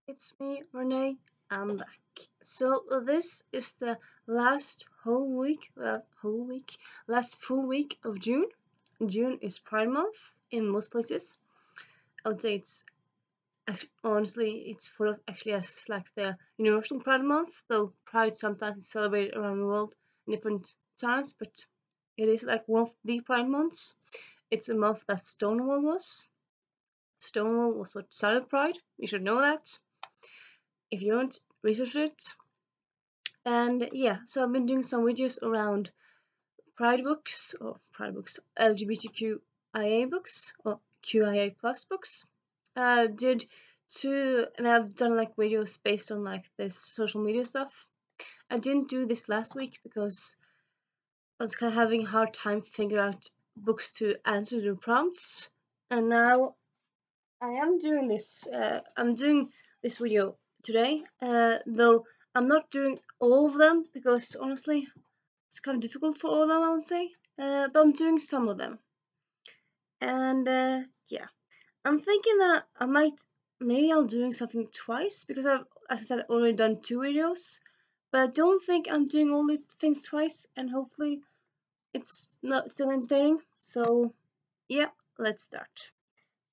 It's me, Renee. I'm back. So this is the last last full week of June. June is Pride Month in most places. I would say honestly, it's full of actually as like the Universal Pride Month, though Pride sometimes is celebrated around the world in different times, but it is like one of the Pride months. It's a month that Stonewall was. Stonewall was what started Pride. You should know that. If you don't, research it. And yeah, so I've been doing some videos around Pride books, LGBTQIA books, or QIA plus books. Did two, and I've done like videos based on like this social media stuff. I didn't do this last week because I was kind of having a hard time figuring out books to answer the prompts. And now I am doing this. I'm doing this video today, though I'm not doing all of them because honestly, it's kind of difficult for all of them, I would say. But I'm doing some of them, and yeah, I'm thinking that maybe I'll doing something twice because I've, as I said, already done two videos. But I don't think I'm doing all these things twice, and hopefully it's not still entertaining. So yeah, let's start.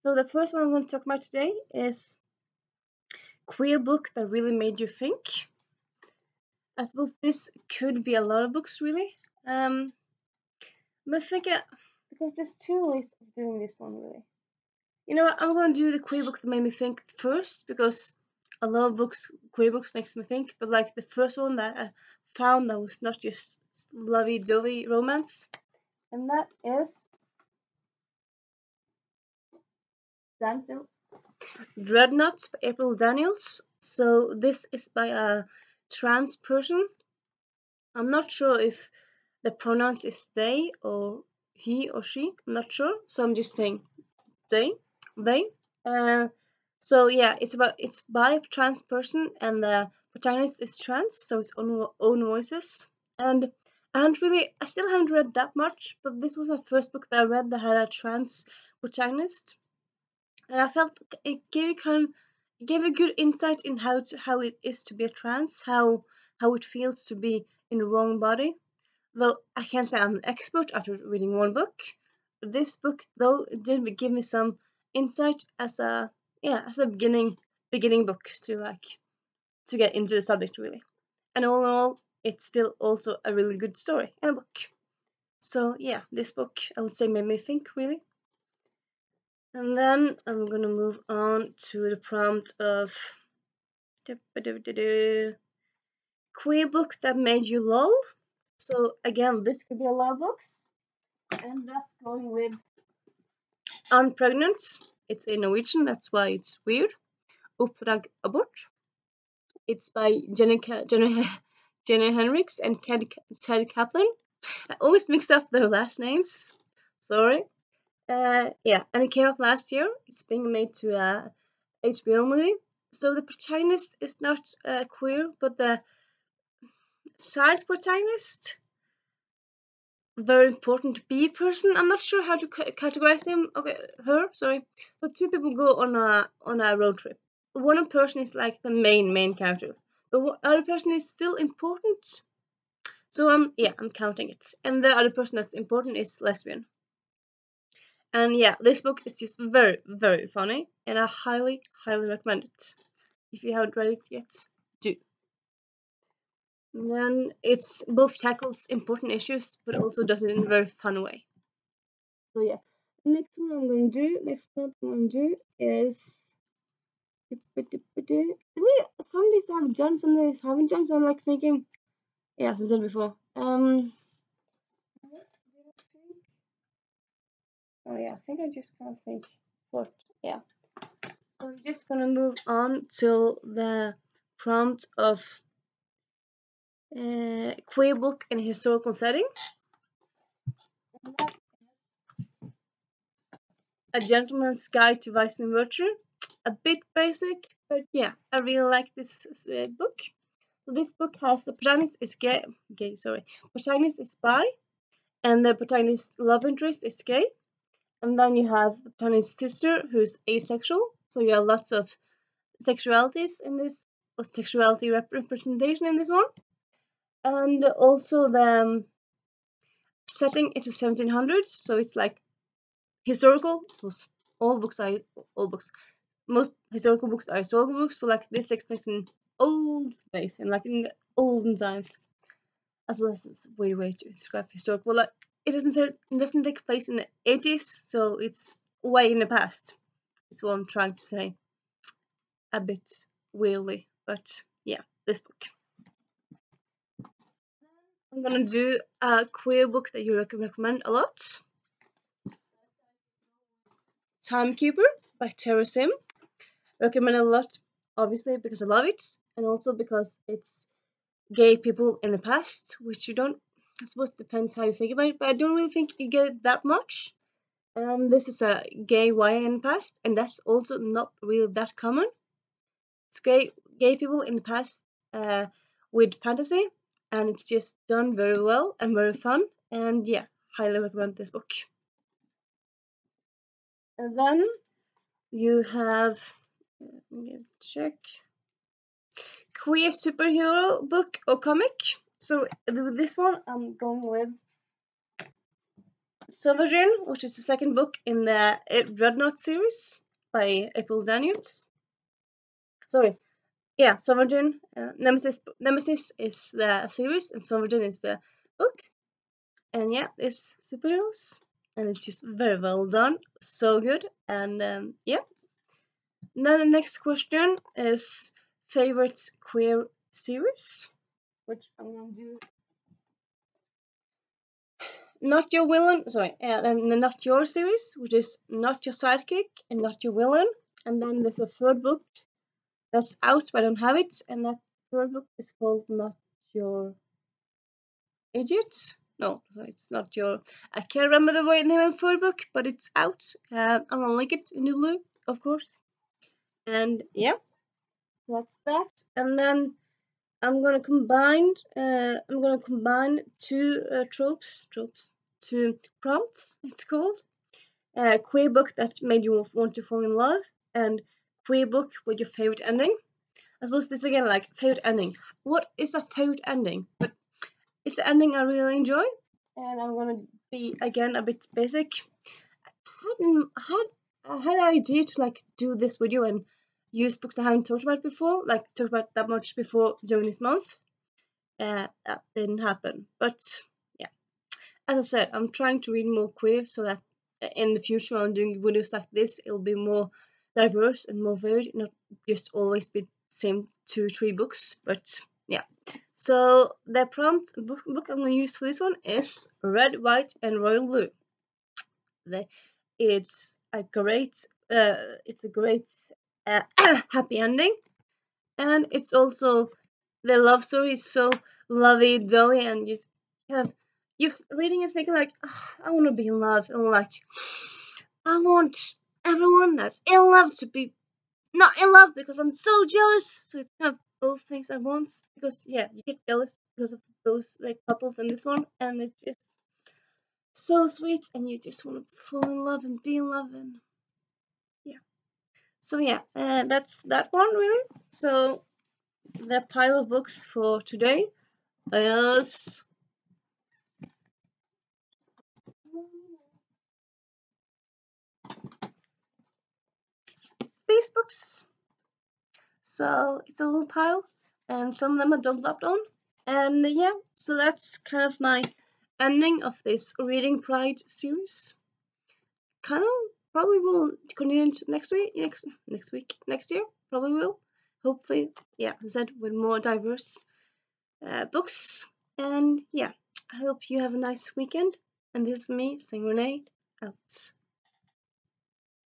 So the first one I'm going to talk about today is queer book that really made you think. I suppose this could be a lot of books, really. But I think because there's two ways of doing this one, really. You know what? I'm gonna do the queer book that made me think first because a lot of books, queer books, makes me think. But like the first one that I found that was not just lovey-dovey romance, and that is Daniel Dreadnought by April Daniels. So this is by a trans person. I'm not sure if the pronouns is they or he or she. I'm not sure, so I'm just saying they. They. Uh, so yeah, it's by a trans person, and the protagonist is trans, so it's own voices. And I still haven't read that much, but this was the first book that I read that had a trans protagonist, and I felt it gave a good insight in how it is to be a trans, how it feels to be in the wrong body. Well, I can't say I'm an expert after reading one book. This book, though, did give me some insight as a beginning book to get into the subject really. And all in all, it's still also a really good story and a book. So yeah, this book I would say made me think really. And then I'm gonna move on to the prompt of queer book that made you lol. So again, this could be a lot of books. And that's going with I'm Pregnant. It's in Norwegian, that's why it's weird. Oppdrag Abort. It's by Jenny Henriks and Ted Kaplan. I always mix up their last names. Sorry. Yeah, and it came out last year. It's being made to a HBO movie. So the protagonist is not queer, but the side protagonist, very important to be person. I'm not sure how to categorize him. Okay, her. Sorry. So two people go on a road trip. One person is like the main character, but one other person is still important. So yeah, I'm counting it. And the other person that's important is lesbian. And yeah, this book is just very funny, and I highly recommend it. If you haven't read it yet, do. And then it's both tackles important issues, but also does it in a very fun way. So yeah, next prompt I'm gonna do is some of these I've done, some of these haven't done. So I'm like thinking, yeah, as I said before. Oh yeah, I think I just can't think what. Yeah. So I'm just gonna move on to the prompt of queer book in a historical setting. A Gentleman's Guide to Vice and Virtue. A bit basic, but yeah, I really like this book. So this book has the protagonist is gay. Sorry, protagonist is bi, and the protagonist love interest is gay, and then you have the protagonist's sister who's asexual. So you have lots of sexualities in this, or sexuality representation in this one, and also the setting is the 1700s, so it's like historical. I suppose all books, most historical books are historical books, but like this takes place in old days and like in the olden times, as well as this weird way to describe historical. Like it doesn't take place in the 80s, so it's way in the past. It's what I'm trying to say. A bit weirdly, but yeah, this book. I'm gonna do a queer book that you recommend a lot. Timekeeper by Tara Sim. Recommend a lot, obviously because I love it, and also because it's gay people in the past, which you don't. I suppose depends how you think about it, but I don't really think you get it that much. This is a gay YA in the past, and that's also not really that common. It's gay people in the past with fantasy, and it's just done very well and very fun. And yeah, highly recommend this book. And then you have, let me check, queer superhero book or comic. So with this one, I'm going with Sovereign, which is the second book in the Dreadnought series by April Daniels. Sorry, yeah, Sovereign. Nemesis is the series, and Sovereign is the book. And yeah, it's superheroes, and it's just very well done, so good. And yeah. And then the next question is favorite queer series, which I'm gonna do. Not Your Villain, sorry, and the Not Your series, which is Not Your Sidekick and Not Your Villain. And then there's a third book that's out, but I don't have it, and that third book is called Not Your Idiot. No, sorry, it's not your. I can't remember the name of the third book, but it's out. I'm gonna link it in the blue, of course. And yeah, that's that. And then I'm gonna combine. Two two prompts. It's called queer book that made you want to fall in love, and queer book with your favorite ending. I suppose this again, like favorite ending. What is a favorite ending? But it's the ending I really enjoy, and I'm gonna be again a bit basic. I had an idea to like do this video and use books I haven't talked about before, like talked about that much before during this month. That didn't happen, but yeah, as I said, I'm trying to read more queer so that in the future when I'm doing videos like this, it'll be more diverse and more varied, not just always be same 2-3 books, but yeah. So the prompt book I'm going to use for this one is Red, White, and Royal Blue. It's a great, happy ending, and it's also the love story is so lovey-dovey, and you're reading it thinking like, oh, I want to be in love, and like, I want everyone that's in love to be not in love because I'm so jealous. So it's kind of both things at once. Because yeah, you get jealous because of those like couples in this one, and it's just so sweet, and you just want to fall in love and be in love, and yeah. So yeah, that's that one really. So the pile of books for today is these books. So it's a little pile, and some of them are doubled up on. And yeah, so that's kind of my ending of this Readingpride series. Kind of probably will continue next week, next year. Probably will. Hopefully, yeah, as I said, with more diverse books. And yeah, I hope you have a nice weekend. And this is me saying Renee out.